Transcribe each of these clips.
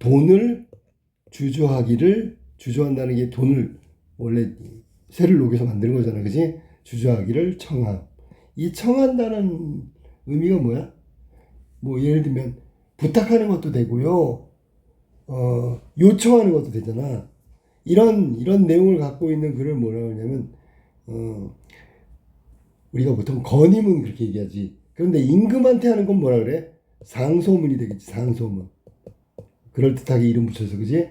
돈을 주저한다는 게 돈을 원래 쇠를 녹여서 만드는 거잖아, 그지? 주저하기를 청함. 이 청한다는 의미가 뭐야? 뭐 예를 들면 부탁하는 것도 되고요, 요청하는 것도 되잖아. 이런 내용을 갖고 있는 글을 뭐라고 하냐면, 우리가 보통 건의문 그렇게 얘기하지. 그런데 임금한테 하는 건 뭐라 그래? 상소문이 되겠지, 상소문. 그럴듯하게 이름 붙여서, 그지?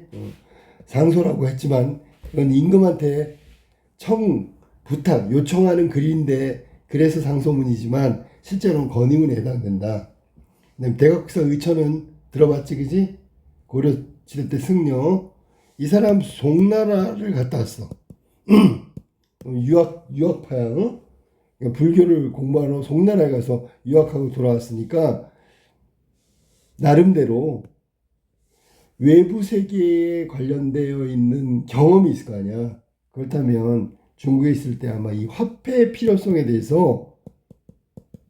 상소라고 했지만 그건 임금한테 부탁, 요청하는 글인데 그래서 상소문이지만 실제로는 건의문에 해당된다. 그다음에 대각국사 의천은 들어봤지, 그지? 고려시대 때 승려. 이 사람 송나라를 갔다 왔어. 유학파야. 응? 그러니까 불교를 공부하러 송나라에 가서 유학하고 돌아왔으니까 나름대로 외부 세계에 관련되어 있는 경험이 있을 거 아니야. 그렇다면 중국에 있을 때 아마 이 화폐의 필요성에 대해서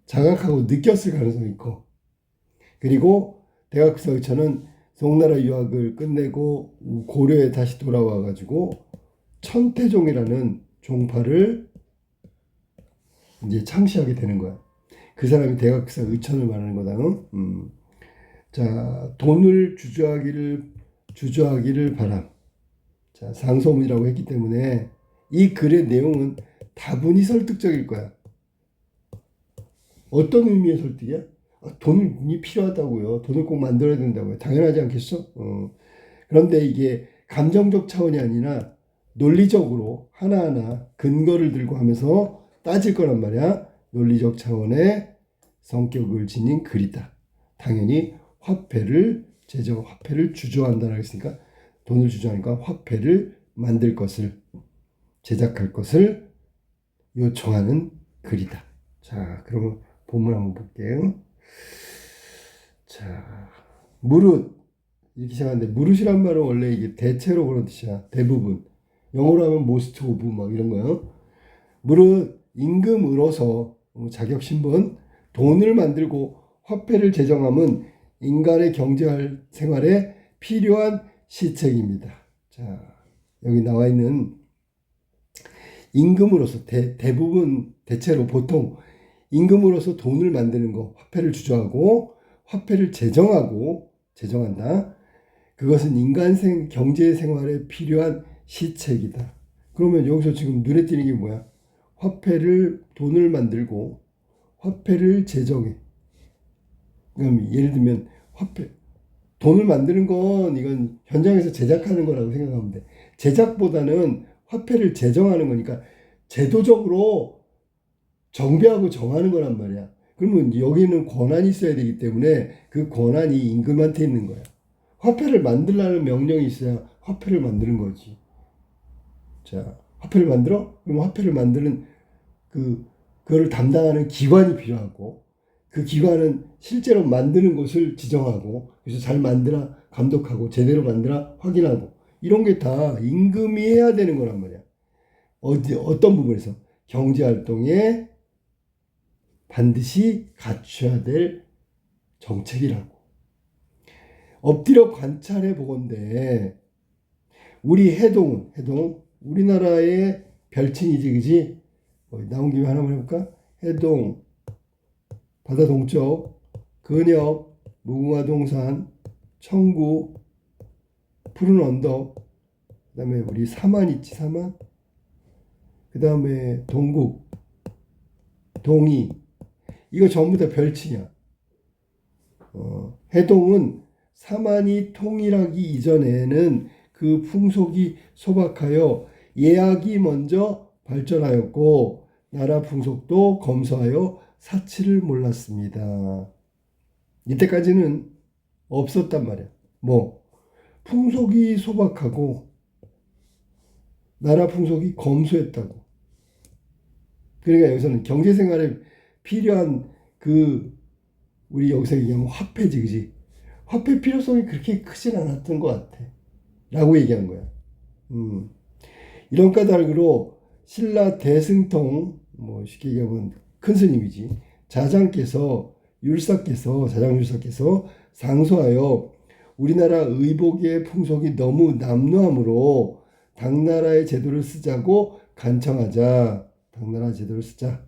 자각하고 느꼈을 가능성이 있고, 그리고 대각국사 의천은 송나라 유학을 끝내고 고려에 다시 돌아와 가지고 천태종이라는 종파를 이제 창시하게 되는 거야. 그 사람이 대각국사 의천을 말하는 거다. 응? 자, 돈을 주저하기를 바람. 자, 상소문이라고 했기 때문에 이 글의 내용은 다분히 설득적일 거야. 어떤 의미의 설득이야? 돈이 필요하다고요. 돈을 꼭 만들어야 된다고요. 당연하지 않겠어? 그런데 이게 감정적 차원이 아니라 논리적으로 하나하나 근거를 들고 하면서 따질 거란 말이야. 논리적 차원의 성격을 지닌 글이다. 당연히 화폐를 주저한다라고 했으니까 돈을 주저하니까 화폐를 만들 것을, 제작할 것을 요청하는 글이다. 자, 그러면 본문 한번 볼게요. 자, 무릇 이렇게 시작하는데, 무릇이란 말은 원래 이게 대체로 그런 뜻이야. 대부분. 영어로 하면 most of 막 이런 거요. 무릇 임금으로서 자격 신분, 돈을 만들고 화폐를 제정함은 인간의 경제 생활에 필요한 시책입니다. 자, 여기 나와 있는 임금으로서 대부분, 대체로 보통 임금으로서 돈을 만드는 거, 화폐를 주저하고 화폐를 제정한다. 그것은 인간 경제 생활에 필요한 시책이다. 그러면 여기서 지금 눈에 띄는 게 뭐야? 돈을 만들고 화폐를 제정해. 그럼 예를 들면 돈을 만드는 건 이건 현장에서 제작하는 거라고 생각하면 돼. 제작보다는 화폐를 제정하는 거니까 제도적으로 정비하고 정하는 거란 말이야. 그러면 여기는 권한이 있어야 되기 때문에 그 권한이 임금한테 있는 거야. 화폐를 만들라는 명령이 있어야 화폐를 만드는 거지. 자, 화폐를 만들어? 그럼 화폐를 만드는 그거를 담당하는 기관이 필요하고, 그 기관은 실제로 만드는 것을 지정하고, 그래서 잘 만드나 감독하고, 제대로 만드나 확인하고, 이런 게 다 임금이 해야 되는 거란 말이야. 어떤 부분에서? 경제활동에 반드시 갖춰야 될 정책이라고. 엎드려 관찰해 보건대 우리 해동 우리나라의 별칭이지, 그지? 나온 김에 하나만 해볼까? 해동, 바다 동쪽, 근역, 무궁화 동산, 청구, 푸른 언덕, 그 다음에 우리 사만 있지, 사만? 그 다음에 동국, 동이, 이거 전부 다 별칭이야. 해동은 사만이 통일하기 이전에는 그 풍속이 소박하여 예약이 먼저 발전하였고, 나라 풍속도 검소하여 사치를 몰랐습니다. 이때까지는 없었단 말이야. 풍속이 소박하고 나라 풍속이 검소했다고. 그러니까 여기서는 경제생활에 필요한 우리 여기서 얘기하면 화폐지, 그지? 화폐 필요성이 그렇게 크진 않았던 것 같아. 라고 얘기한 거야. 이런 까닭으로 신라 대승통, 쉽게 얘기하면 큰 스님이지, 자장율사께서 상소하여 우리나라 의복의 풍속이 너무 남루하므로 당나라의 제도를 쓰자고 간청하자. 당나라 제도를 쓰자.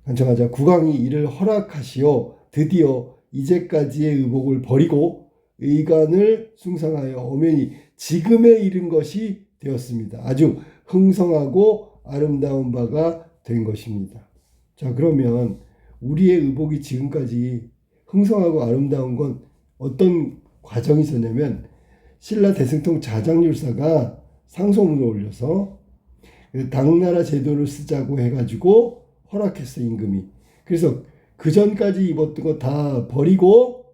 간청하자. 국왕이 이를 허락하시어 드디어 이제까지의 의복을 버리고 의관을 숭상하여 엄연히 지금에 이른 것이 되었습니다. 아주 흥성하고 아름다운 바가 된 것입니다. 자, 그러면 우리의 의복이 지금까지 흥성하고 아름다운 건 어떤 과정이 있었냐면 신라 대승통 자장률사가 상소문을 올려서 당나라 제도를 쓰자고 해가지고 허락했어, 임금이. 그래서 그 전까지 입었던 거 다 버리고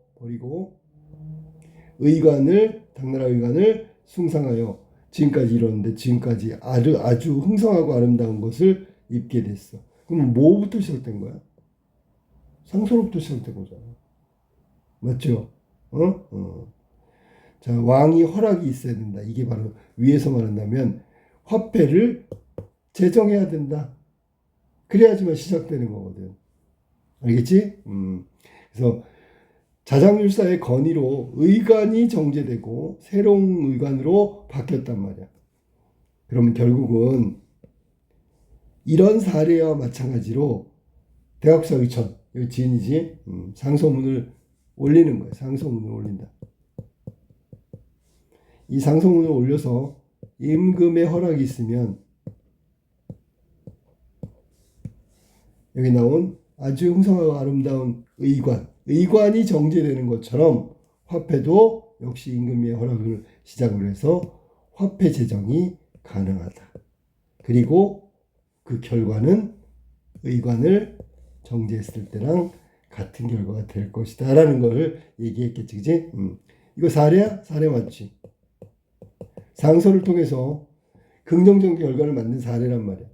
당나라 의관을 숭상하여 지금까지 이뤘는데 지금까지 아주 흥성하고 아름다운 것을 입게 됐어. 그럼 뭐부터 시작된 거야? 상소로부터 시작된 거잖아. 맞죠? 자, 왕이 허락이 있어야 된다. 이게 바로 위에서 말한다면 화폐를 제정해야 된다. 그래야지만 시작되는 거거든. 알겠지? 그래서 자장률사의 건의로 의관이 정제되고 새로운 의관으로 바뀌었단 말이야. 그러면 결국은 이런 사례와 마찬가지로 대학사 의천, 여기 지인이지? 상소문을 올리는 거야. 상소문을 올린다. 이 상소문을 올려서 임금의 허락이 있으면 여기 나온 아주 흥성하고 아름다운 의관이 정제되는 것처럼 화폐도 역시 임금의 허락을 시작으로 해서 화폐 제정이 가능하다. 그리고 그 결과는 의관을 정제했을 때랑 같은 결과가 될 것이다 라는 걸 얘기했겠지, 그치? 이거 사례야? 사례 맞지? 상소를 통해서 긍정적인 결과를 만든 사례란 말이야.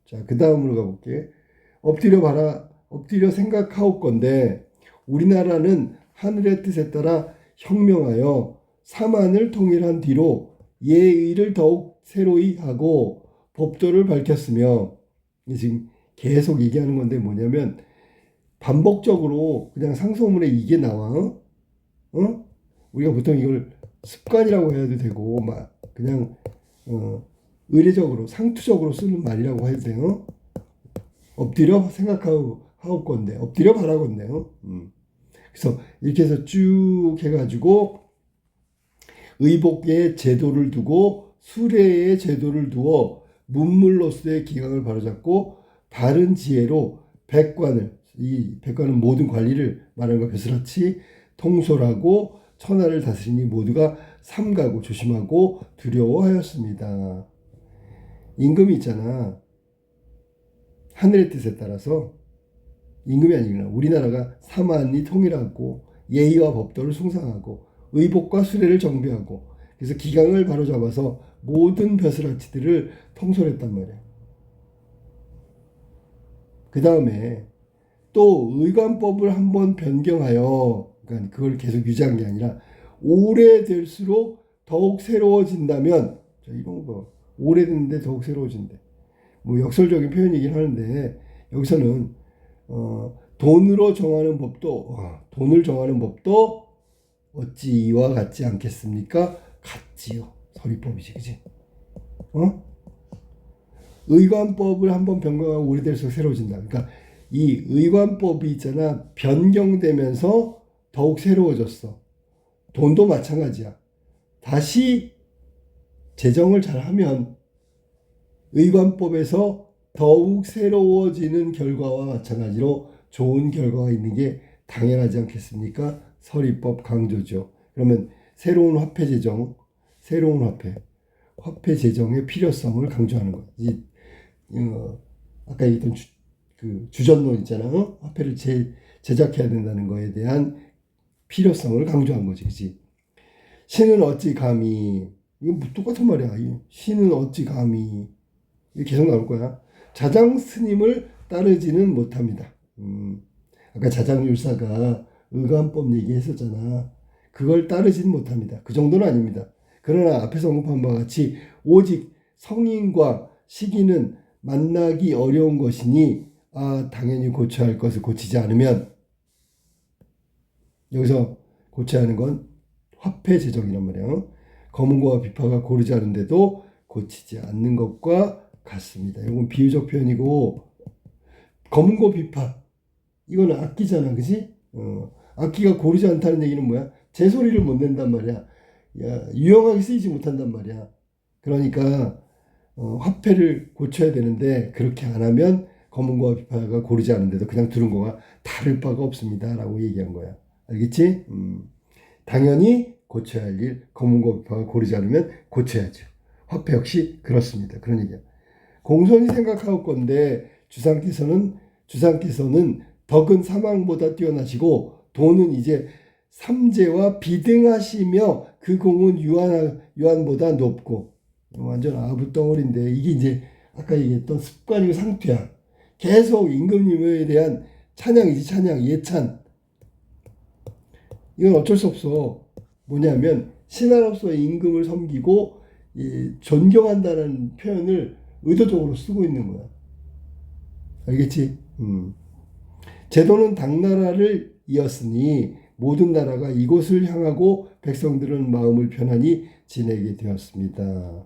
자, 그 다음으로 가볼게. 엎드려 생각하옵건대 우리나라는 하늘의 뜻에 따라 혁명하여 사만을 통일한 뒤로 예의를 더욱 새로이 하고 법도를 밝혔으며, 지금 계속 얘기하는 건데 뭐냐면 반복적으로 그냥 상소문에 이게 나와. 우리가 보통 이걸 습관이라고 해도 되고 막 그냥 의례적으로 상투적으로 쓰는 말이라고 해도 돼요. 엎드려 생각하옵건대 엎드려 바라건대요. 그래서 이렇게 해서 쭉 해가지고 의복의 제도를 두고 수레의 제도를 두어 문물로서의 기강을 바로잡고 바른 지혜로 이 백관은 모든 관리를 말하는 거 벼슬아치 통솔하고 천하를 다스리니 모두가 삼가고 조심하고 두려워하였습니다. 임금이 있잖아. 하늘의 뜻에 따라서 임금이 아니라 우리나라가 사만이 통일하고 예의와 법도를 숭상하고 의복과 수레를 정비하고 그래서 기강을 바로잡아서 모든 벼슬아치들을 통솔했단 말이야. 그 다음에 또 의관법을 한번 변경하여, 그러니까 그걸 계속 유지한 게 아니라 오래될수록 더욱 새로워진다면, 이런 거 오래됐는데 더욱 새로워진대. 뭐 역설적인 표현이긴 하는데 여기서는 돈을 정하는 법도 어찌 이와 같지 않겠습니까? 같지요. 서리법이지, 그지? 의관법을 한번 변경하고 오래될수록 새로워진다. 그러니까 이 의관법이 있잖아. 변경되면서 더욱 새로워졌어. 돈도 마찬가지야. 다시 제정을 잘하면 의관법에서 더욱 새로워지는 결과와 마찬가지로 좋은 결과가 있는 게 당연하지 않겠습니까? 서리법 강조죠. 그러면 새로운 화폐 제정의 필요성을 강조하는 거예요. 아까 얘기했던 주전론 있잖아. 화폐를 제작해야 된다는 거에 대한 필요성을 강조한 거지, 그치? 신은 어찌 감히, 이건 똑같은 말이야. 신은 어찌 감히, 이게 계속 나올 거야. 자장 스님을 따르지는 못합니다. 아까 자장율사가 의관법 얘기했었잖아. 그걸 따르지는 못합니다. 그 정도는 아닙니다. 그러나 앞에서 언급한 바와 같이 오직 성인과 시기는 만나기 어려운 것이니 당연히 고쳐야 할 것을 고치지 않으면, 여기서 고쳐야 하는 건 화폐 제정이란 말이야. 검은고와 비파가 고르지 않은데도 고치지 않는 것과 같습니다. 이건 비유적 표현이고, 검은고 비파 이건 악기잖아, 그지? 악기가 고르지 않다는 얘기는 뭐야? 제 소리를 못 낸단 말이야. 유용하게 쓰이지 못한단 말이야. 그러니까 화폐를 고쳐야 되는데 그렇게 안 하면 검은고와 비파가 고르지 않은데도 그냥 두른 거가 다를 바가 없습니다 라고 얘기한 거야. 알겠지? 당연히 고쳐야 할 일, 검은고와 비파가 고르지 않으면 고쳐야죠. 화폐 역시 그렇습니다. 그런 얘기야. 공손히 생각할 건데 주상께서는 덕은 사망보다 뛰어나시고 돈은 이제 삼재와 비등하시며 그 공은 유한보다 높고, 완전 아부덩어리인데 이게 이제 아까 얘기했던 습관이고 상투야. 계속 임금님에 대한 찬양이지, 찬양, 예찬. 이건 어쩔 수 없어. 뭐냐면 신하로서 임금을 섬기고 존경한다는 표현을 의도적으로 쓰고 있는 거야. 알겠지? 제도는 당나라를 이었으니 모든 나라가 이곳을 향하고 백성들은 마음을 편안히 지내게 되었습니다.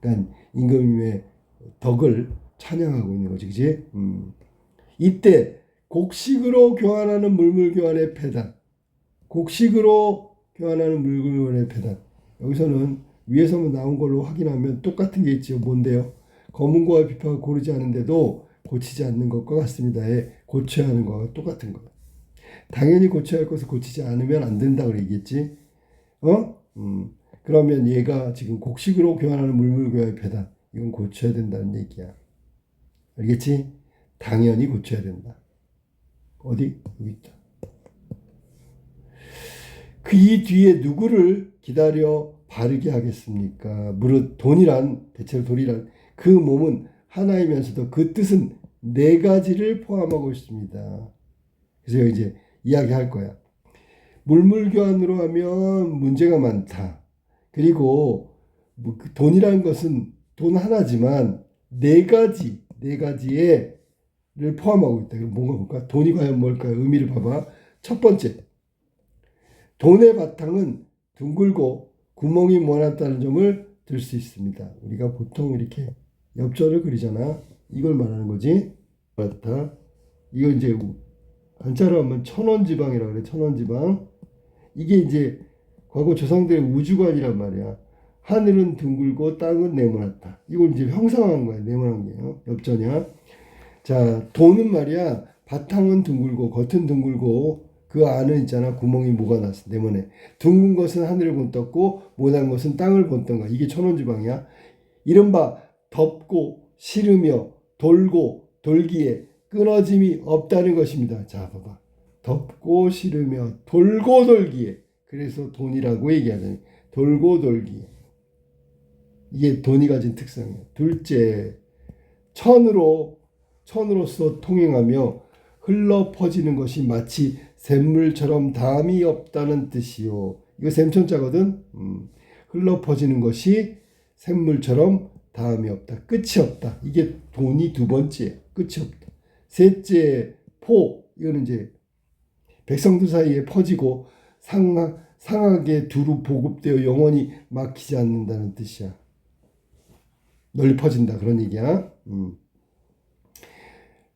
그러니까 임금님의 덕을 찬양하고 있는 거지, 그지? 이때 곡식으로 교환하는 물물교환의 폐단, 곡식으로 교환하는 물물교환의 폐단. 여기서는 위에서 나온 걸로 확인하면 똑같은 게 있죠. 뭔데요? 검은고와 비파가 고르지 않은데도 고치지 않는 것과 같습니다에 고쳐야 하는 거와 똑같은 거. 당연히 고쳐야 할 것을 고치지 않으면 안 된다 그러겠지. 그러면 얘가 지금 곡식으로 교환하는 물물교환의 폐단, 이건 고쳐야 된다는 얘기야. 알겠지? 당연히 고쳐야 된다. 어디? 여기 있다. 그 이 뒤에 누구를 기다려 바르게 하겠습니까? 무릇 대체로 돈이란 그 몸은 하나이면서도 그 뜻은 네 가지를 포함하고 있습니다. 그래서 이제 이야기할 거야. 물물교환으로 하면 문제가 많다. 그리고 돈이라는 것은 돈 하나지만 네 가지를 포함하고 있다. 그럼 뭔가 볼까? 돈이 과연 뭘까? 의미를 봐봐. 첫 번째, 돈의 바탕은 둥글고 구멍이 많았다는 점을 들 수 있습니다. 우리가 보통 이렇게 엽전을 그리잖아. 이걸 말하는 거지. 그렇다. 이거 이제 한자로 하면 천원지방이라고 그래. 천원지방. 이게 이제 과거 조상들의 우주관이란 말이야. 하늘은 둥글고 땅은 네모났다. 이걸 이제 형상한 거야. 네모난 게요. 엽전이야. 자, 돈은 말이야. 바탕은 둥글고 겉은 둥글고 그 안은 있잖아. 구멍이 뭐가 났어. 네모네. 둥근 것은 하늘을 본떴고 모난 것은 땅을 본뜬 거야. 이게 천원지방이야. 이른바 덮고 실으며 돌고 돌기에 끊어짐이 없다는 것입니다. 자, 봐봐. 덮고 실으며 돌고 돌기에. 그래서 돈이라고 얘기하잖아요. 돌고 돌기에. 이게 돈이 가진 특성이에요. 둘째, 천으로서 통행하며 흘러 퍼지는 것이 마치 샘물처럼 담이 없다는 뜻이요. 이거 샘천자거든. 흘러 퍼지는 것이 샘물처럼 담이 없다. 끝이 없다. 이게 돈이 두 번째. 끝이 없다. 셋째, 이거는 이제 백성들 사이에 퍼지고 상하게 두루 보급되어 영원히 막히지 않는다는 뜻이야. 널리 퍼진다 그런 얘기야.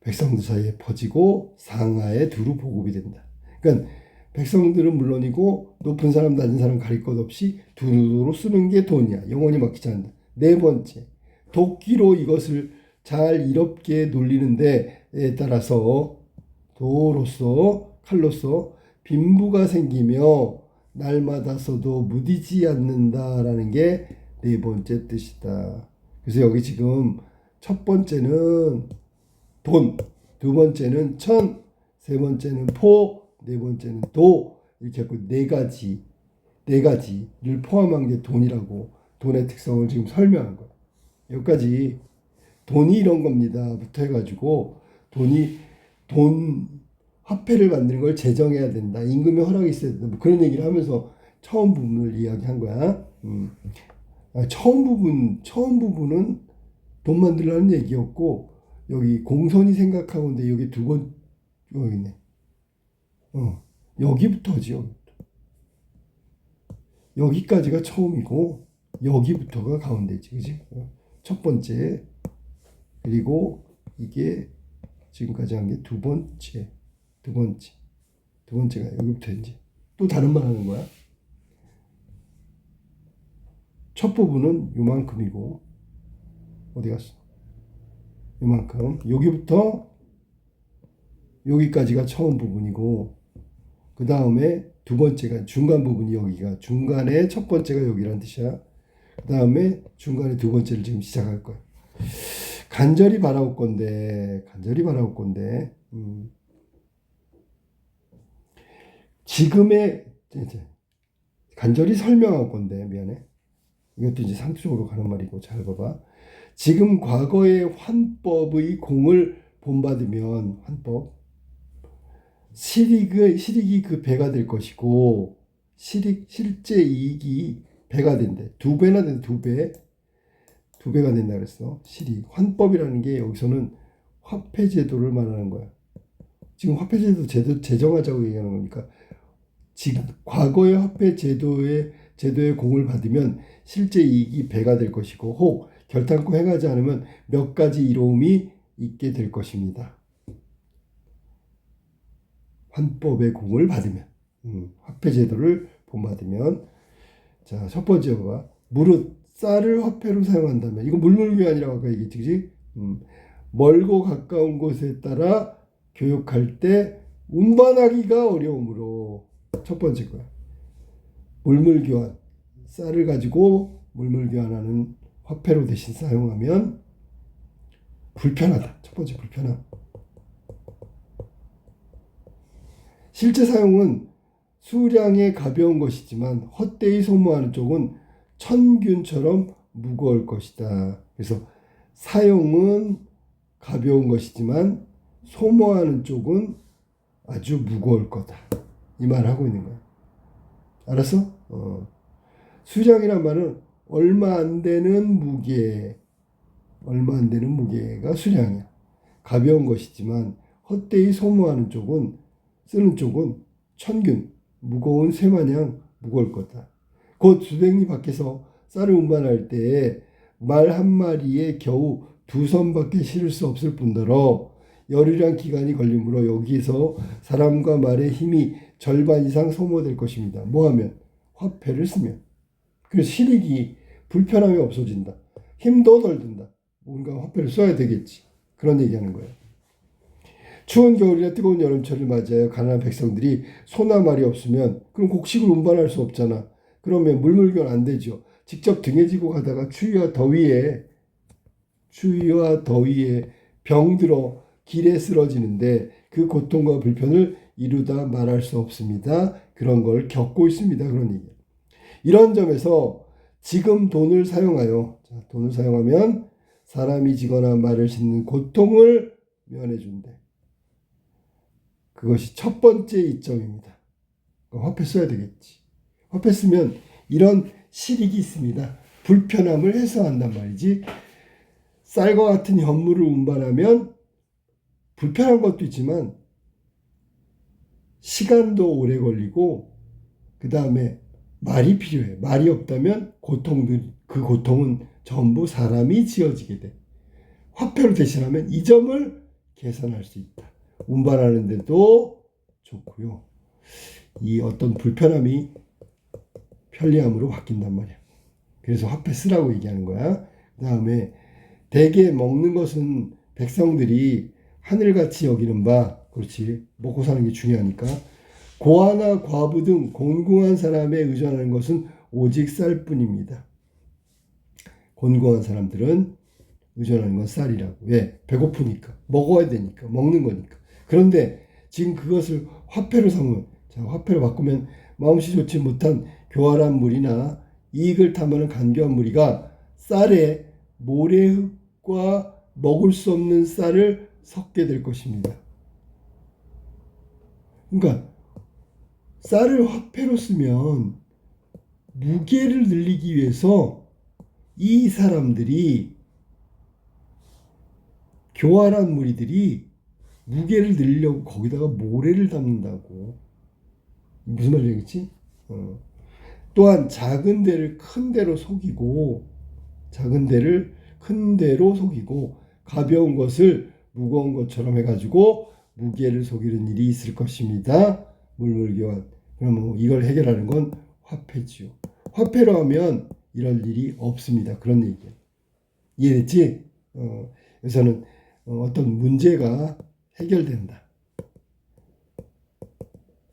백성들 사이에 퍼지고 상하에 두루 보급이 된다. 그러니까 백성들은 물론이고 높은 사람 낮은 사람 가릴 것 없이 두루두루 쓰는 게 돈이야. 영원히 막히지 않는다. 네 번째, 도끼로 이것을 잘 이롭게 놀리는데 따라서 도로서 칼로서 빈부가 생기며 날마다 써도 무디지 않는다라는 게 네 번째 뜻이다. 그래서 여기 지금 첫 번째는 돈, 두 번째는 천, 세 번째는 네 번째는 도, 이렇게 해서 네 가지를 포함한 게 돈이라고 돈의 특성을 지금 설명한 거야. 여기까지 돈이 이런 겁니다. 부터 해가지고 화폐를 만드는 걸 제정해야 된다. 임금의 허락이 있어야 된다. 뭐 그런 얘기를 하면서 처음 부분을 이야기한 거야. 처음 부분은 돈 만들라는 얘기였고, 여기 공손히 생각하고인데 여기 여기네. 여기부터지. 여기부터. 여기까지가 처음이고 여기부터가 가운데지, 그지? 첫 번째. 그리고 이게 지금까지 한 게 두 번째, 두 번째가 여기부터 이제 또 다른 말 하는 거야. 첫 부분은 요만큼이고 어디 갔어? 요만큼. 여기부터 여기까지가 처음 부분이고 그 다음에 두 번째가 중간 부분이 여기가 중간에 첫 번째가 여기란 뜻이야. 그 다음에 중간에 두 번째를 지금 시작할 거야. 간절히 바라올 건데 지금의 간절히 설명할 건데 미안해. 이것도 이제 상투적으로 가는 말이고 잘 봐봐. 지금 과거의 환법의 공을 본받으면 환법 실익이 그 배가 될 것이고 실제 이익이 배가 된대. 두 배나 된대. 두 배가 된다 그랬어. 실익. 환법이라는 게 여기서는 화폐제도를 말하는 거야. 지금 화폐제도 제정하자고 얘기하는 거니까 지금 과거의 화폐제도의 공을 받으면 실제 이익이 배가 될 것이고 혹 결단코 행하지 않으면 몇 가지 이로움이 있게 될 것입니다. 환법의 공을 받으면 화폐제도를 본받으면 자, 첫 번째 봐. 무릇 쌀을 화폐로 사용한다면 이거 물물교환이라고 아까 얘기했지, 그지? 멀고 가까운 곳에 따라 교육할 때 운반하기가 어려우므로 첫 번째 거야. 물물교환. 쌀을 가지고 물물교환하는 화폐로 대신 사용하면 불편하다. 첫 번째 불편함. 실제 사용은 수량의 가벼운 것이지만 헛되이 소모하는 쪽은 천균처럼 무거울 것이다. 그래서 사용은 가벼운 것이지만 소모하는 쪽은 아주 무거울 거다. 이 말을 하고 있는 거야. 알았어? 수량이란 말은 얼마 안 되는 무게가 수량이야. 가벼운 것이지만 헛되이 소모하는 쪽은 쓰는 쪽은 천균, 무거운 쇠마냥 무거울 거다. 곧 수백리 밖에서 쌀을 운반할 때에 말 한 마리에 겨우 2선밖에 실을 수 없을 뿐더러 열흘이란 기간이 걸리므로 여기서 사람과 말의 힘이 절반 이상 소모될 것입니다. 뭐하면? 화폐를 쓰면. 그래서 실익이 불편함이 없어진다. 힘도 덜 든다. 뭔가 화폐를 써야 되겠지. 그런 얘기하는 거예요. 추운 겨울이나 뜨거운 여름철을 맞이하여 가난한 백성들이 소나 말이 없으면 그럼 곡식을 운반할 수 없잖아. 그러면 물물교환 안 되죠. 직접 등에 지고 가다가 추위와 더위에 병들어 길에 쓰러지는데 그 고통과 불편을 이루다 말할 수 없습니다. 그런 걸 겪고 있습니다. 그런 얘기예요. 이런 점에서 지금 돈을 사용하면 사람이 지거나 말을 싣는 고통을 면해준대. 그것이 첫 번째 이점입니다. 화폐 써야 되겠지. 화폐 쓰면 이런 실익이 있습니다. 불편함을 해소한단 말이지. 쌀과 같은 현물을 운반하면 불편한 것도 있지만 시간도 오래 걸리고 그 다음에 말이 필요해. 말이 없다면 그 고통은 전부 사람이 지어지게 돼. 화폐로 대신하면 이 점을 개선할 수 있다. 운반하는 데도 좋고요. 이 어떤 불편함이 편리함으로 바뀐단 말이야. 그래서 화폐 쓰라고 얘기하는 거야. 그 다음에 대개 먹는 것은 백성들이 하늘같이 여기는 바, 그렇지. 먹고 사는 게 중요하니까. 고아나 과부 등 곤궁한 사람에 의존하는 것은 오직 쌀뿐입니다. 곤궁한 사람들은 의존하는 건 쌀이라고. 왜? 배고프니까. 먹어야 되니까. 먹는 거니까. 그런데 지금 그것을 화폐로 삼으면, 화폐로 바꾸면 마음씨 좋지 못한 교활한 무리나 이익을 탐하는 간교한 무리가 쌀에 모래흙과 먹을 수 없는 쌀을 섞게 될 것입니다. 그러니까 쌀을 화폐로 쓰면 무게를 늘리기 위해서 이 사람들이 교활한 무리들이 무게를 늘리려고 거기다가 모래를 담는다고. 무슨 말이겠지? 또한 작은 데를 큰 데로 속이고 작은 데를 큰 데로 속이고 가벼운 것을 무거운 것처럼 해가지고 무게를 속이는 일이 있을 것입니다. 물물교환. 그럼 이걸 해결하는 건 화폐지요. 화폐로 하면 이럴 일이 없습니다. 그런 얘기예요. 이해됐지? 여기서는 어떤 문제가 해결된다.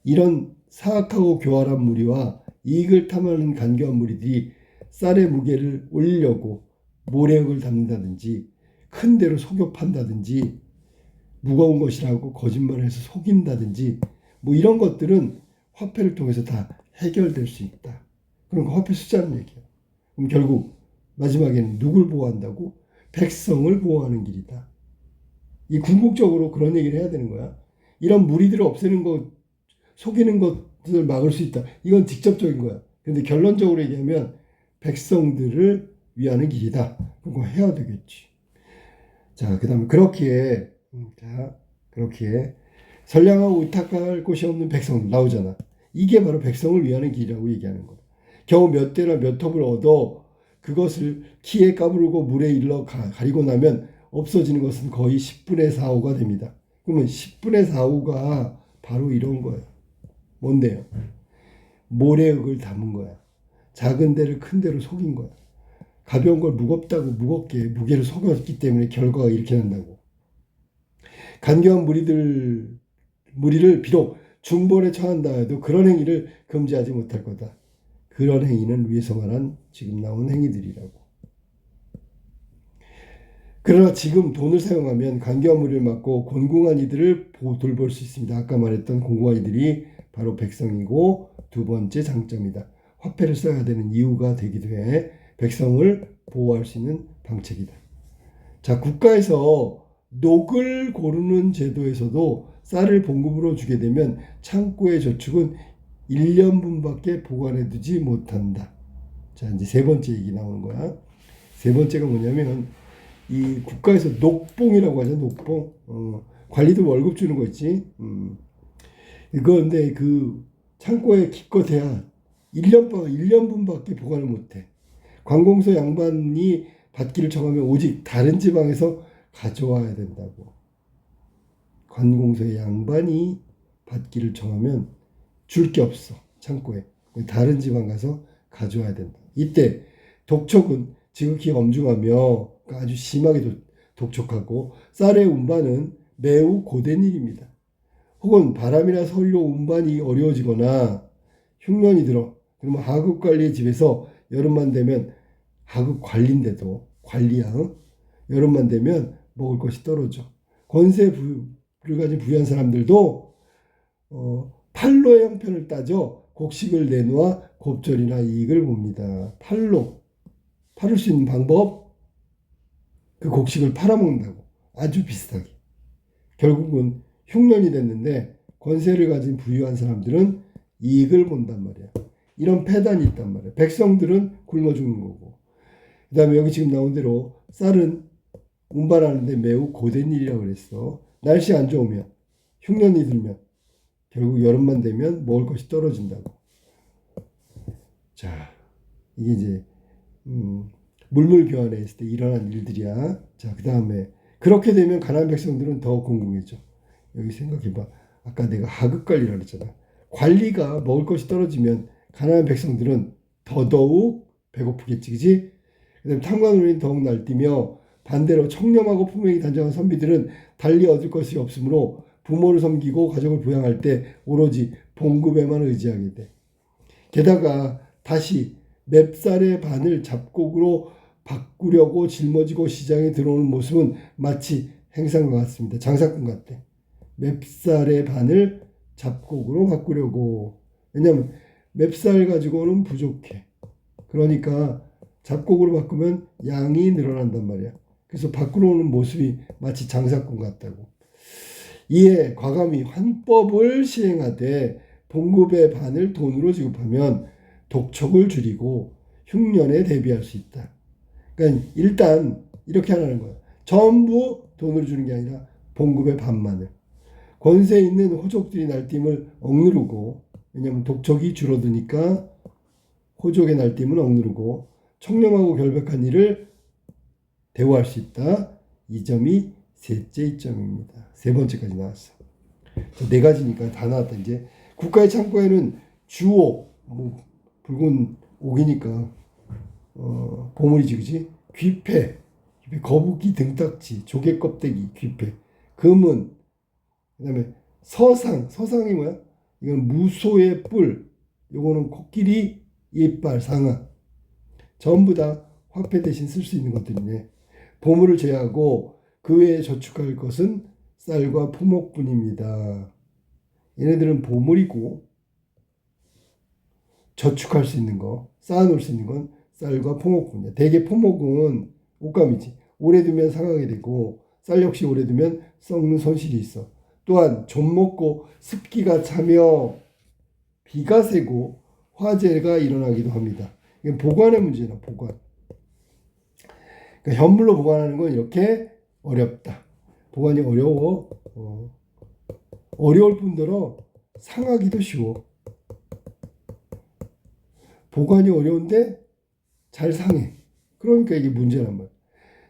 이런 사악하고 교활한 무리와 이익을 탐하는 간교한 무리들이 쌀의 무게를 올리려고 모래흙을 담는다든지 큰 데로 속여 판다든지 무거운 것이라고 거짓말을 해서 속인다든지 뭐 이런 것들은 화폐를 통해서 다 해결될 수 있다. 그러니까 화폐 숫자는 얘기야. 그럼 결국 마지막에는 누굴 보호한다고? 백성을 보호하는 길이다. 이 궁극적으로 그런 얘기를 해야 되는 거야. 이런 무리들을 없애는 것, 속이는 것들을 막을 수 있다. 이건 직접적인 거야. 근데 결론적으로 얘기하면 백성들을 위하는 길이다. 그거 해야 되겠지. 자, 그 다음에 그렇기에 선량하고 의탁할 곳이 없는 백성 나오잖아. 이게 바로 백성을 위하는 길이라고 얘기하는 거야. 겨우 몇 대나 몇 톱을 얻어 그것을 키에 까부르고 물에 일러 가리고 나면 없어지는 것은 거의 10분의 4, 5가 됩니다. 그러면 10분의 4, 5가 바로 이런 거예요. 뭔데요? 모래흙을 담은 거야. 작은 데를 큰 데로 속인 거야. 가벼운 걸 무겁다고 무겁게 무게를 속였기 때문에 결과가 이렇게 난다고. 간교한 무리를 비록 중벌에 처한다 해도 그런 행위를 금지하지 못할 거다. 그런 행위는 위에서 말한 지금 나온 행위들이라고. 그러나 지금 돈을 사용하면 간교한 무리를 막고 곤궁한 이들을 돌볼 수 있습니다. 아까 말했던 곤궁한 이들이 바로 백성이고 두 번째 장점이다. 화폐를 써야 되는 이유가 되기도 해 백성을 보호할 수 있는 방책이다. 자, 국가에서 녹을 고르는 제도에서도 쌀을 봉급으로 주게 되면 창고의 저축은 1년분밖에 보관해 두지 못한다. 자, 이제 세 번째 얘기 나오는 거야. 세 번째가 뭐냐면 이 국가에서 녹봉이라고 하죠. 녹봉. 관리도 월급 주는 거 있지. 그런데 그 창고에 기껏해야 1년분밖에 보관을 못해. 관공서 양반이 받기를 청하면 오직 다른 지방에서 가져와야 된다고. 관공서의 양반이 받기를 청하면 줄 게 없어. 창고에. 다른 지방 가서 가져와야 된다. 이때 독촉은 지극히 엄중하며 아주 심하게 독촉하고 쌀의 운반은 매우 고된 일입니다. 혹은 바람이나 서리로 운반이 어려워지거나 흉년이 들어 그러면 하급관리의 집에서 여름만 되면 하급관리인데도 관리야. 여름만 되면 먹을 것이 떨어져. 권세를 가진 부유한 사람들도 팔로의 형편을 따져 곡식을 내놓아 곱절이나 이익을 봅니다. 팔을 수 있는 방법, 그 곡식을 팔아먹는다고. 아주 비슷하게. 결국은 흉년이 됐는데 권세를 가진 부유한 사람들은 이익을 본단 말이야. 이런 폐단이 있단 말이야. 백성들은 굶어 죽는 거고. 그 다음에 여기 지금 나온 대로 쌀은 운반하는데 매우 고된 일이라고 그랬어. 날씨 안 좋으면, 흉년이 들면, 결국 여름만 되면 먹을 것이 떨어진다고. 자, 이게 이제 물물 교환에 있을 때 일어난 일들이야. 자, 그 다음에 그렇게 되면 가난한 백성들은 더 궁금해져. 여기 생각해봐. 아까 내가 하급관리라고 했잖아. 관리가 먹을 것이 떨어지면 가난한 백성들은 더더욱 배고프겠지, 그지? 그 다음에 탐관오리는 더욱 날뛰며 반대로 청렴하고 품행이 단정한 선비들은 달리 얻을 것이 없으므로 부모를 섬기고 가족을 부양할 때 오로지 봉급에만 의지하게 돼. 게다가 다시 맵쌀의 반을 잡곡으로 바꾸려고 짊어지고 시장에 들어오는 모습은 마치 행상과 같습니다. 장사꾼 같대. 맵쌀의 반을 잡곡으로 바꾸려고. 왜냐하면 맵쌀 가지고는 부족해. 그러니까 잡곡으로 바꾸면 양이 늘어난단 말이야. 그래서 밖으로 오는 모습이 마치 장사꾼 같다고. 이에 과감히 환법을 시행하되 봉급의 반을 돈으로 지급하면 독촉을 줄이고 흉년에 대비할 수 있다. 그러니까 일단 이렇게 하라는 거야. 전부 돈으로 주는 게 아니라 봉급의 반만을. 권세 있는 호족들이 날뛰임을 억누르고, 왜냐하면 독촉이 줄어드니까 호족의 날뛰임은 억누르고 청렴하고 결백한 일을 대우할 수 있다. 이 점이 셋째 이점입니다. 세 번째까지 나왔어. 네 가지니까 다 나왔다. 이제 국가의 창고에는 주옥, 뭐 붉은 옥이니까 보물이지, 그지? 귀패, 거북이 등딱지, 조개 껍데기, 귀패, 금은, 그다음에 서상이 뭐야? 이건 무소의 뿔, 요거는 코끼리 이빨 상아. 전부 다 화폐 대신 쓸 수 있는 것들이네. 보물을 제외하고 그 외에 저축할 것은 쌀과 포목뿐입니다. 얘네들은 보물이고 저축할 수 있는 거, 쌓아놓을 수 있는 건 쌀과 포목뿐이야. 대개 포목은 옷감이지. 오래 두면 상하게 되고 쌀 역시 오래 두면 썩는 손실이 있어. 또한 좀 먹고 습기가 차며 비가 새고 화재가 일어나기도 합니다. 이게 보관의 문제나 보관. 그러니까 현물로 보관하는 건 이렇게 어렵다. 보관이 어려워. 어려울 뿐더러 상하기도 쉬워. 보관이 어려운데 잘 상해. 그러니까 이게 문제란 말이야.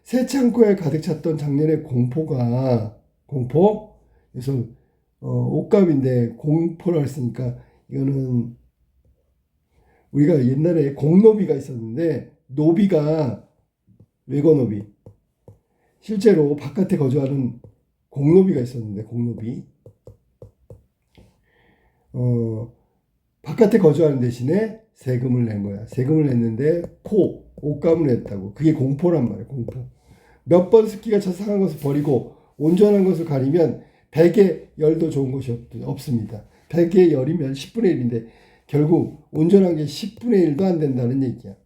새 창고에 가득 찼던 작년의 공포. 그래서 옷감인데 공포를 했으니까 이거는 우리가 옛날에 공노비가 있었는데 노비가 외거노비. 실제로 바깥에 거주하는 공노비가 있었는데 공노비. 바깥에 거주하는 대신에 세금을 낸 거야. 세금을 냈는데 옷감을 냈다고. 그게 공포란 말이야. 공포. 몇 번 습기가 차 상한 것을 버리고 온전한 것을 가리면 100의 열도 좋은 것이 없습니다. 100의 열이면 10분의 1인데 결국 온전한 게 10분의 1도 안 된다는 얘기야.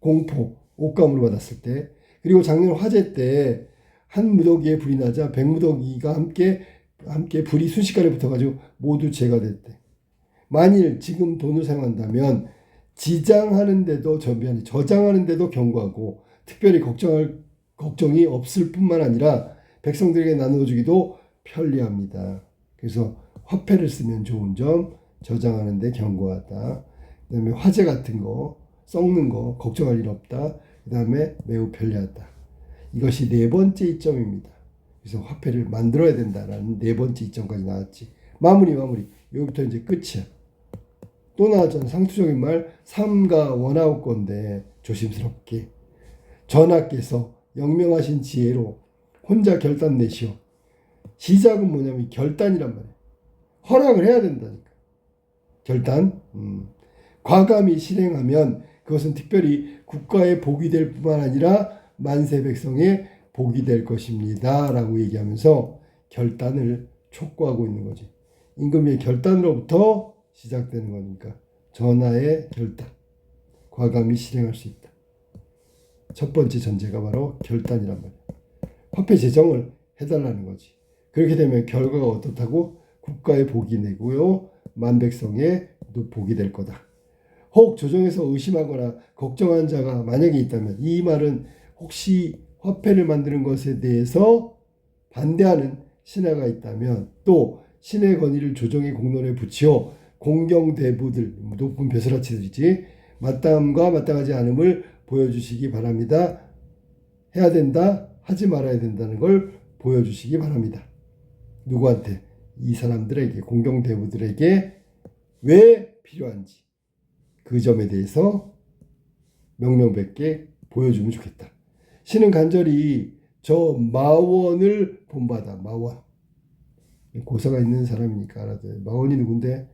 공포, 옷감으로 받았을 때. 그리고 작년 화재 때 한 무더기에 불이 나자 100무더기가 함께 불이 순식간에 붙어가지고 모두 제가 됐대. 만일 지금 돈을 사용한다면 저장하는데도 경고하고 특별히 걱정이 없을 뿐만 아니라 백성들에게 나눠주기도 편리합니다. 그래서 화폐를 쓰면 좋은 점, 저장하는데 경고하다. 그 다음에 화재 같은 거, 썩는 거 걱정할 일 없다. 그 다음에 매우 편리하다. 이것이 네 번째 이점입니다. 그래서 화폐를 만들어야 된다라는 네 번째 이점까지 나왔지. 마무리. 여기부터 이제 끝이야. 또 나왔잖아. 상투적인 말. 삼가 원하옵건데 조심스럽게 전하께서 영명하신 지혜로 혼자 결단 내시오. 시작은 뭐냐면 결단이란 말이야. 허락을 해야 된다니까. 결단. 과감히 실행하면 그것은 특별히 국가의 복이 될 뿐만 아니라 만세 백성의 복이 될 것입니다. 라고 얘기하면서 결단을 촉구하고 있는 거지. 임금의 결단으로부터 시작되는 거니까 전하의 결단. 과감히 실행할 수 있다. 첫 번째 전제가 바로 결단이란 말이야. 화폐 제정을 해달라는 거지. 그렇게 되면 결과가 어떻다고? 국가의 복이 되고요. 만백성의 복이 될 거다. 혹 조정에서 의심하거나 걱정한 자가 만약에 있다면 이 말은 혹시 화폐를 만드는 것에 대해서 반대하는 신하가 있다면 또 신의 권위를 조정의 공론에 붙여 공경대부들, 높은 벼슬아치들이지, 마땅함과 마땅하지 않음을 보여주시기 바랍니다. 해야 된다, 하지 말아야 된다는 걸 보여주시기 바랍니다. 누구한테? 이 사람들에게, 공경대부들에게 왜 필요한지 그 점에 대해서 명명백계 보여주면 좋겠다. 신은 간절히 저 마원을 본받아. 마원. 고사가 있는 사람이니까 알아둬요. 마원이 누군데?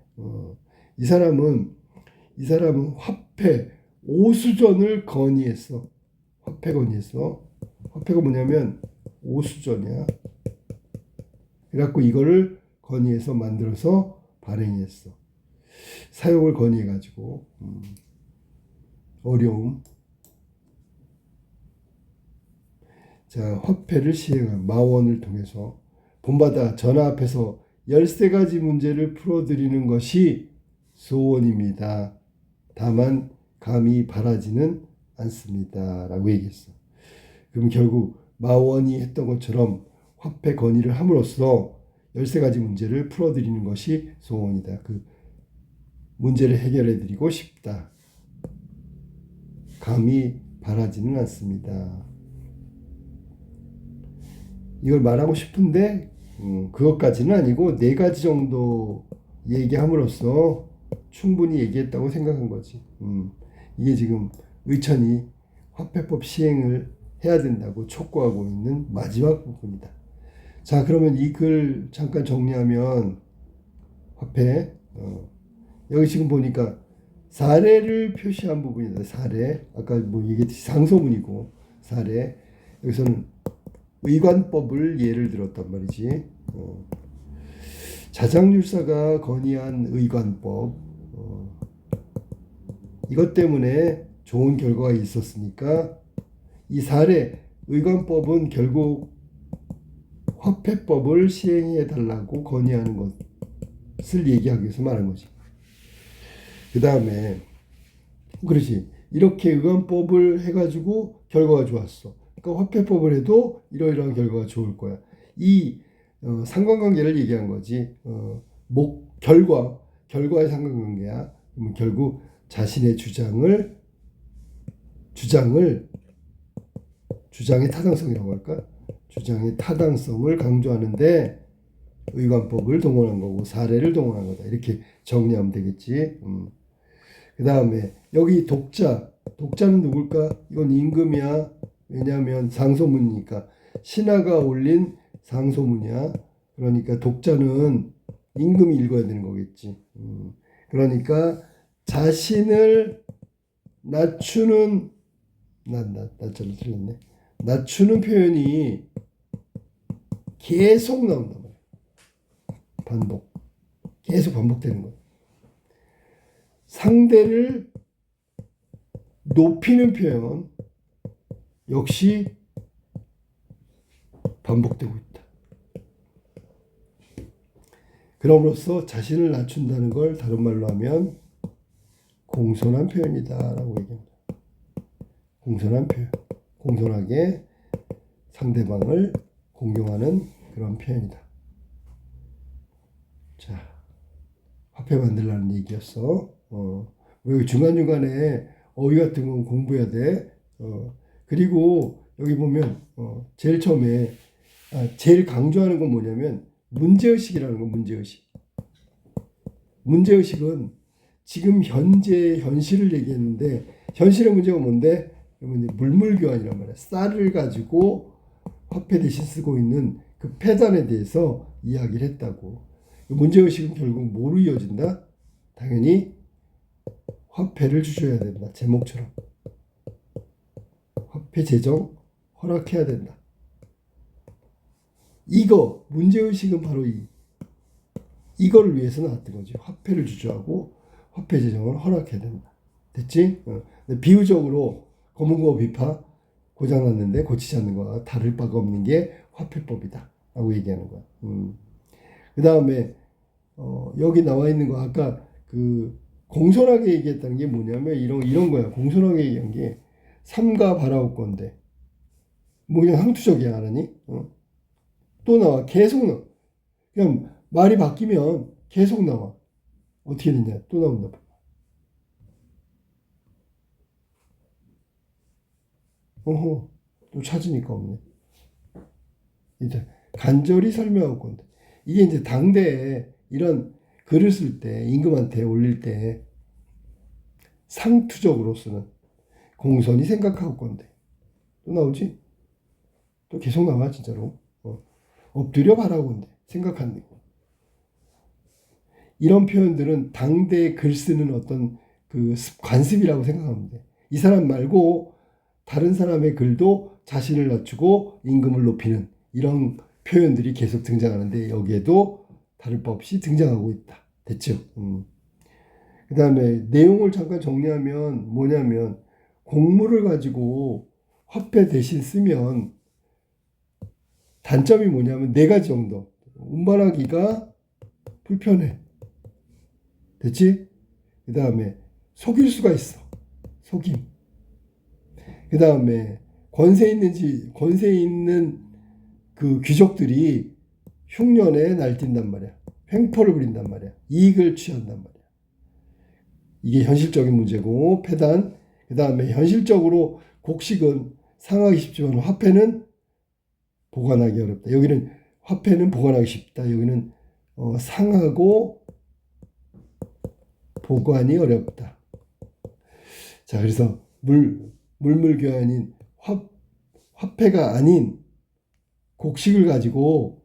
이 사람은 화폐 5수전을 건의했어. 화폐 건의했어. 화폐가 뭐냐면 5수전이야. 그래갖고 이거를 건의해서 만들어서 발행했어. 사용을 건의해가지고 어려움. 자, 화폐를 시행한 마원을 통해서 본받아 전하 앞에서 13가지 문제를 풀어드리는 것이 소원입니다. 다만 감히 바라지는 않습니다. 라고 얘기했어. 그럼 결국 마원이 했던 것처럼 화폐 건의를 함으로써 13가지 문제를 풀어드리는 것이 소원이다. 그 문제를 해결해 드리고 싶다. 감히 바라지는 않습니다. 이걸 말하고 싶은데 그것까지는 아니고 4가지 정도 얘기함으로써 충분히 얘기했다고 생각한 거지. 이게 지금 의천이 화폐법 시행을 해야 된다고 촉구하고 있는 마지막 부분이다. 자, 그러면 이 글 잠깐 정리하면 화폐 여기 지금 보니까 사례를 표시한 부분이다. 사례 아까 뭐 얘기했듯이 상소문이고 사례 여기서는 의관법을 예를 들었단 말이지. 자장률사가 건의한 의관법 이것 때문에 좋은 결과가 있었으니까 이 사례 의관법은 결국 화폐법을 시행해 달라고 건의하는 것을 얘기하기 위해서 말한 거지. 그 다음에 그렇지 이렇게 의관법을 해가지고 결과가 좋았어. 그러니까 화폐법을 해도 이러이러한 결과가 좋을 거야. 이 상관관계를 얘기한 거지. 결과의 상관관계야. 결국 자신의 주장의 타당성이라고 할까? 주장의 타당성을 강조하는데 의관법을 동원한 거고 사례를 동원한 거다. 이렇게 정리하면 되겠지. 그 다음에 여기 독자는 누굴까? 이건 임금이야. 왜냐하면 상소문이니까 신하가 올린 상소문이야. 그러니까 독자는 임금이 읽어야 되는 거겠지. 그러니까 자신을 낮추는 낮춰를 틀렸네. 낮추는 표현이 계속 나온단 말이야. 계속 반복되는 거야. 상대를 높이는 표현 역시 반복되고 있다. 그럼으로써 자신을 낮춘다는 걸 다른 말로 하면 공손한 표현이다라고 얘기합니다. 공손한 표현. 공손하게 상대방을 공경하는 그런 표현이다. 자, 화폐 만들라는 얘기였어. 왜 중간중간에 어휘 같은 건 공부해야 돼. 그리고 여기 보면 제일 처음에 제일 강조하는 건 뭐냐면 문제의식이라는 거. 문제의식은 지금 현재 현실을 얘기했는데 현실의 문제가 뭔데? 물물교환이란 말이야. 쌀을 가지고 화폐 대신 쓰고 있는 그 폐단에 대해서 이야기를 했다고. 문제의식은 결국 뭐로 이어진다? 당연히 화폐를 주셔야 된다. 제목처럼. 화폐 제정 허락해야 된다. 문제의식은 바로 이거를 위해서 나왔던 거지. 화폐를 주주하고 화폐 제정을 허락해야 된다. 됐지? 비유적으로 검은고 비파 고장났는데 고치지 않는 거와 다를 바가 없는 게 화폐법이다. 라고 얘기하는 거야. 그 다음에 여기 나와 있는 거 아까 그 공손하게 얘기했다는 게 뭐냐면 이런 거야. 공손하게 얘기한 게 삼가 바라올 건데 뭐 그냥 항투적이야. 알았니? 또 나와. 계속 나와. 그냥 말이 바뀌면 계속 나와. 어떻게 되냐? 또 나온다. 또 찾으니까 없네. 이제 간절히 설명할 건데 이게 이제 당대에 이런 글을 쓸 때 임금한테 올릴 때 상투적으로 쓰는 공손히 생각할 건데 또 나오지? 또 계속 나와 진짜로. 엎드려 바라건대 생각하는 거. 이런 표현들은 당대에 글 쓰는 어떤 그 관습이라고 생각하면 돼. 이 사람 말고 다른 사람의 글도 자신을 낮추고 임금을 높이는 이런 표현들이 계속 등장하는데 여기에도 다를 바 없이 등장하고 있다. 됐죠? 그 다음에 내용을 잠깐 정리하면 뭐냐면 공물을 가지고 화폐 대신 쓰면 단점이 뭐냐면 4가지 정도. 운반하기가 불편해. 됐지? 그 다음에 속일 수가 있어. 속임. 그 다음에 권세 있는 그 귀족들이 흉년에 날뛴단 말이야. 횡포를 부린단 말이야. 이익을 취한단 말이야. 이게 현실적인 문제고 폐단. 그 다음에 현실적으로 곡식은 상하기 쉽지만 화폐는 보관하기 어렵다. 여기는 화폐는 보관하기 쉽다. 여기는 상하고 보관이 어렵다. 자, 그래서 물물교환인 화폐가 아닌 곡식을 가지고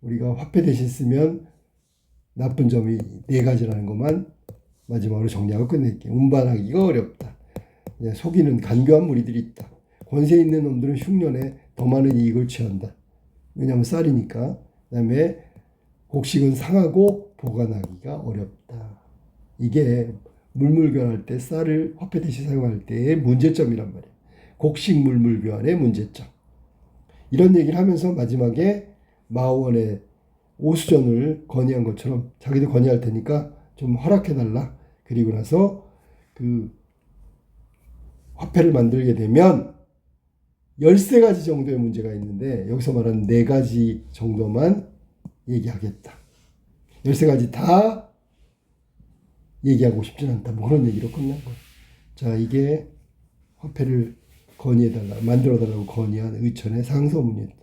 우리가 화폐 대신 쓰면 나쁜 점이 네 가지라는 것만 마지막으로 정리하고 끝낼게요. 운반하기가 어렵다. 속이는 간교한 무리들이 있다. 권세 있는 놈들은 흉년에 더 많은 이익을 취한다. 왜냐하면 쌀이니까. 그 다음에 곡식은 상하고 보관하기가 어렵다. 이게 물물교환할 때 쌀을 화폐 대신 사용할 때의 문제점이란 말이에요. 곡식 물물교환의 문제점. 이런 얘기를 하면서 마지막에 마오원의 오수전을 건의한 것처럼 자기도 건의할 테니까 좀 허락해달라. 그리고 나서 그 화폐를 만들게 되면 13가지 정도의 문제가 있는데 여기서 말하는 4가지 정도만 얘기하겠다. 13가지 다 얘기하고 싶진 않다. 뭐 그런 얘기로 끝난 거예요. 자, 이게 화폐를 건의해달라, 만들어달라고 건의한 의천의 상소문이었다.